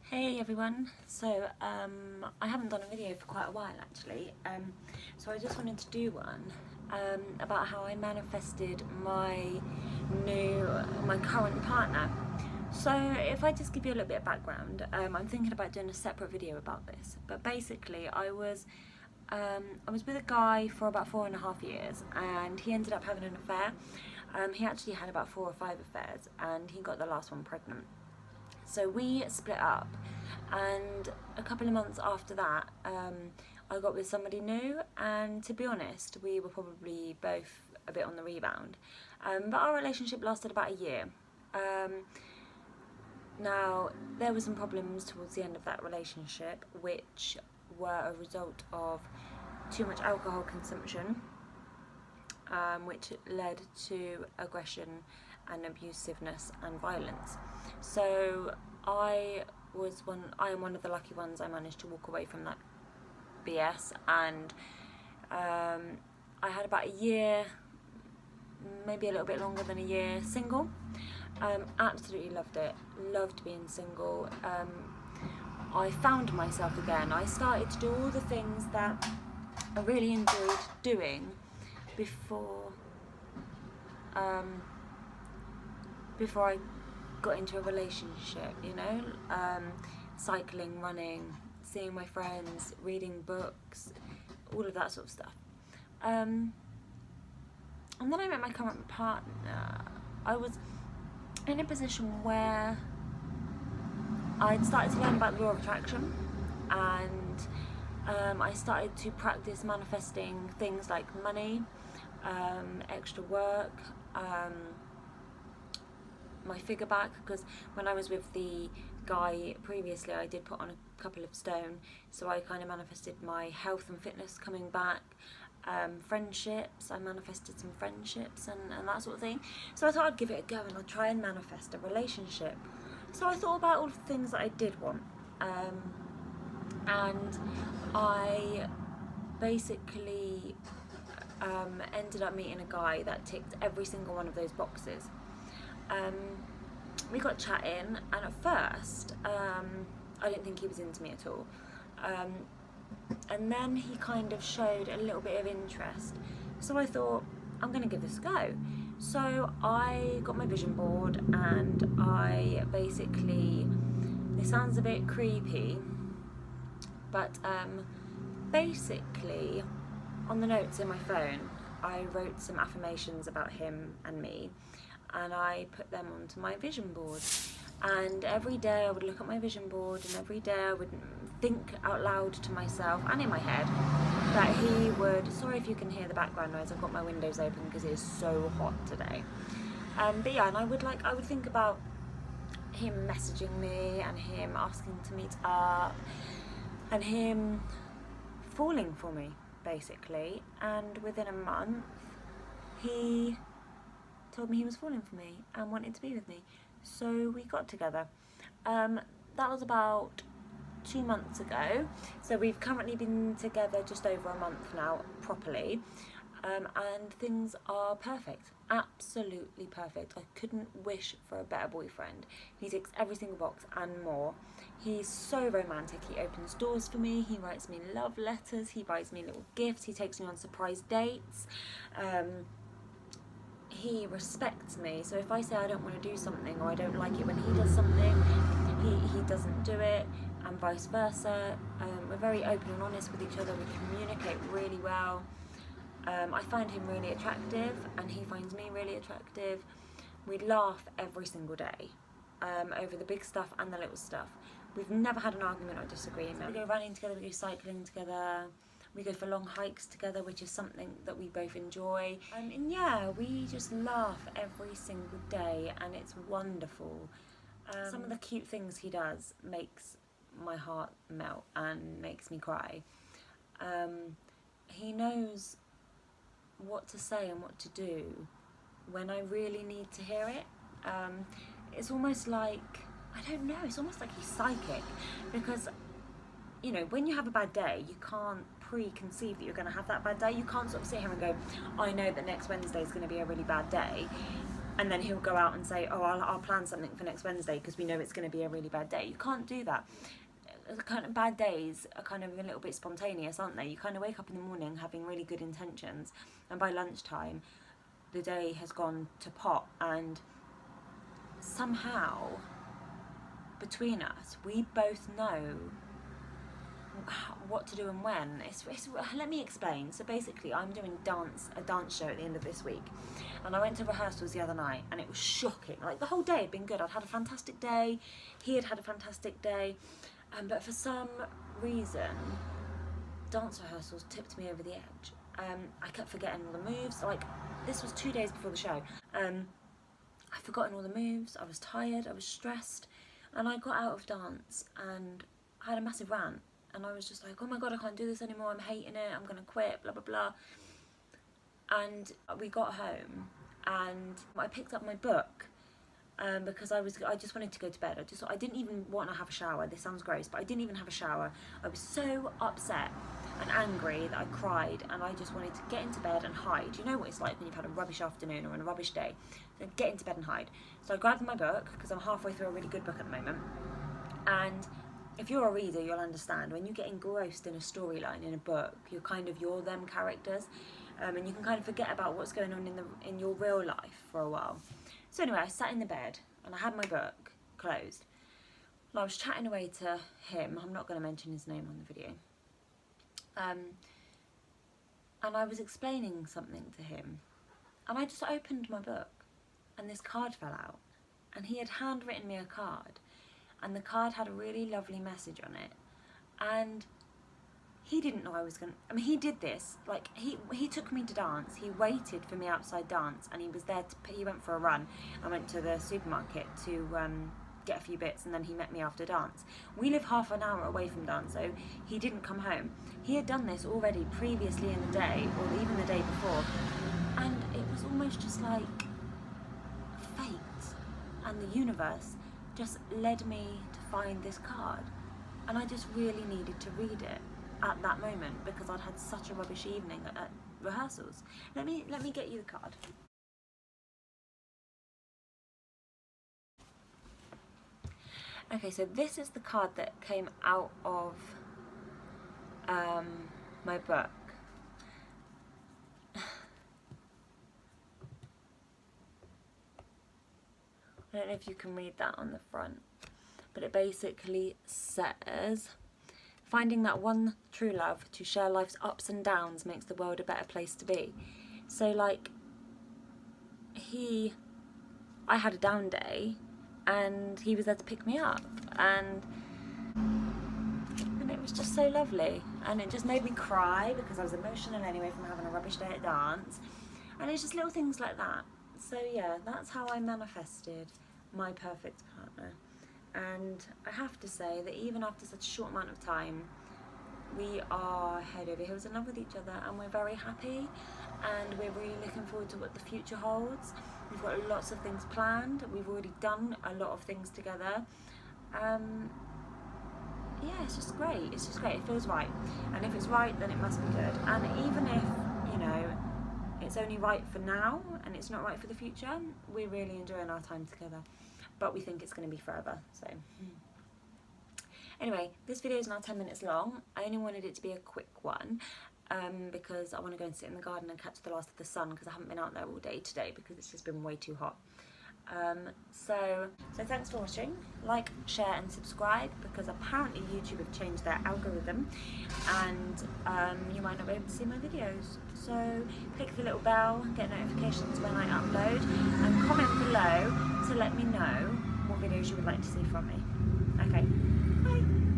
Hey everyone, so I haven't done a video for quite a while actually, so I just wanted to do one about how I manifested my current partner. So if I just give you a little bit of background, I'm thinking about doing a separate video about this, but basically I was with a guy for about 4.5 years and he ended up having an affair. He actually had about 4 or 5 affairs and he got the last one pregnant. So we split up, and a couple of months after that, I got with somebody new, and to be honest, we were probably both a bit on the rebound. But our relationship lasted about a year. Now, there were some problems towards the end of that relationship, which were a result of too much alcohol consumption, which led to aggression and abusiveness and violence. So I am one of the lucky ones. I managed to walk away from that BS, and I had about a year, maybe a little bit longer than a year, single. Absolutely loved it, loved being single. I found myself again. I started to do all the things that I really enjoyed doing before I got into a relationship, you know, cycling, running, seeing my friends, reading books, all of that sort of stuff. And then I met my current partner. I was in a position where I'd started to learn about the law of attraction, and I started to practice manifesting things like money, extra work, my figure back, because when I was with the guy previously I did put on a couple of stone, so I kind of manifested my health and fitness coming back. Friendships, I manifested some friendships and that sort of thing. So I thought I'd give it a go and I'd try and manifest a relationship. So I thought about all the things that I did want, and I basically ended up meeting a guy that ticked every single one of those boxes. We got chatting, and at first I didn't think he was into me at all, and then he kind of showed a little bit of interest, so I thought, I'm gonna give this a go. So I got my vision board, and I basically, this sounds a bit creepy, but basically on the notes in my phone I wrote some affirmations about him and me, and I put them onto my vision board. And every day I would look at my vision board, and every day I would think out loud to myself and in my head that he would, sorry if you can hear the background noise, I've got my windows open because it is so hot today. But yeah, and I would think about him messaging me and him asking to meet up and him falling for me basically, and within a month he told me he was falling for me and wanted to be with me, so we got together. That was about 2 months ago, so we've currently been together just over a month now properly, and things are perfect, absolutely perfect. I couldn't wish for a better boyfriend. He ticks every single box and more. He's so romantic. He opens doors for me, he writes me love letters, he buys me little gifts, he takes me on surprise dates. He respects me, so if I say I don't want to do something, or I don't like it when he does something, he doesn't do it, and vice versa. We're very open and honest with each other, we communicate really well. I find him really attractive and he finds me really attractive. We laugh every single day, over the big stuff and the little stuff. We've never had an argument or disagreement. We go running together, we go cycling together, we go for long hikes together, which is something that we both enjoy. And yeah, we just laugh every single day, and it's wonderful. Some of the cute things he does makes my heart melt and makes me cry. He knows what to say and what to do when I really need to hear it. It's almost like, I don't know, it's almost like he's psychic, because you know, when you have a bad day, you can't preconceive that you're going to have that bad day. You can't sort of sit here and go, I know that next Wednesday is going to be a really bad day. and then he'll go out and say, oh, I'll plan something for next Wednesday because we know it's going to be a really bad day. You can't do that. Kind of bad days are kind of a little bit spontaneous, aren't they? You kind of wake up in the morning having really good intentions, and by lunchtime the day has gone to pot, and somehow between us we both know what to do and when. Let me explain. So basically I'm doing a dance show at the end of this week, and I went to rehearsals the other night, and it was shocking. Like, the whole day had been good. I'd had a fantastic day, he had had a fantastic day, but for some reason dance rehearsals tipped me over the edge. I kept forgetting all the moves. Like, this was 2 days before the show. I'd forgotten all the moves, I was tired, I was stressed, and I got out of dance and I had a massive rant, and I was just like, oh my god, I can't do this anymore, I'm hating it, I'm gonna quit, blah blah blah. And we got home and I picked up my book, because I just wanted to go to bed. I didn't even want to have a shower. This sounds gross, but I didn't even have a shower. I was so upset and angry that I cried, and I just wanted to get into bed and hide. You know what it's like when you've had a rubbish afternoon or a rubbish day? So get into bed and hide. So I grabbed my book, because I'm halfway through a really good book at the moment, and if you're a reader, you'll understand when you get engrossed in a storyline in a book, you're them characters, and you can kind of forget about what's going on in your real life for a while. So anyway, I sat in the bed and I had my book closed, and I was chatting away to him. I'm not going to mention his name on the video. And I was explaining something to him, and I just opened my book and this card fell out, and he had handwritten me a card, and the card had a really lovely message on it, and he didn't know I was going to... I mean, he did this, like, he took me to dance, he waited for me outside dance, and he was there he went for a run. I went to the supermarket to get a few bits, and then he met me after dance. We live half an hour away from dance, so he didn't come home. He had done this already previously in the day, or even the day before, and it was almost just like fate, and the universe just led me to find this card, and I just really needed to read it at that moment because I'd had such a rubbish evening at rehearsals. Let me get you the card. Okay, so this is the card that came out of my book. I don't know if you can read that on the front, but it basically says, finding that one true love to share life's ups and downs makes the world a better place to be. So, like, I had a down day, and he was there to pick me up, and it was just so lovely, and it just made me cry because I was emotional anyway from having a rubbish day at dance, and it's just little things like that. So yeah, that's how I manifested my perfect partner. And I have to say that even after such a short amount of time, we are head over heels in love with each other, and we're very happy, and we're really looking forward to what the future holds. We've got lots of things planned. We've already done a lot of things together. Yeah, it's just great. It's just great. It feels right. And if it's right, then it must be good. And even if, you know, it's only right for now and it's not right for the future, we're really enjoying our time together. But we think it's going to be forever, so... Anyway, this video is now 10 minutes long. I only wanted it to be a quick one because I want to go and sit in the garden and catch the last of the sun because I haven't been out there all day today because it's just been way too hot. So thanks for watching. Like, share and subscribe because apparently YouTube have changed their algorithm and you might not be able to see my videos. So click the little bell, get notifications when I upload, and comment below to let me know what videos you would like to see from me. Okay.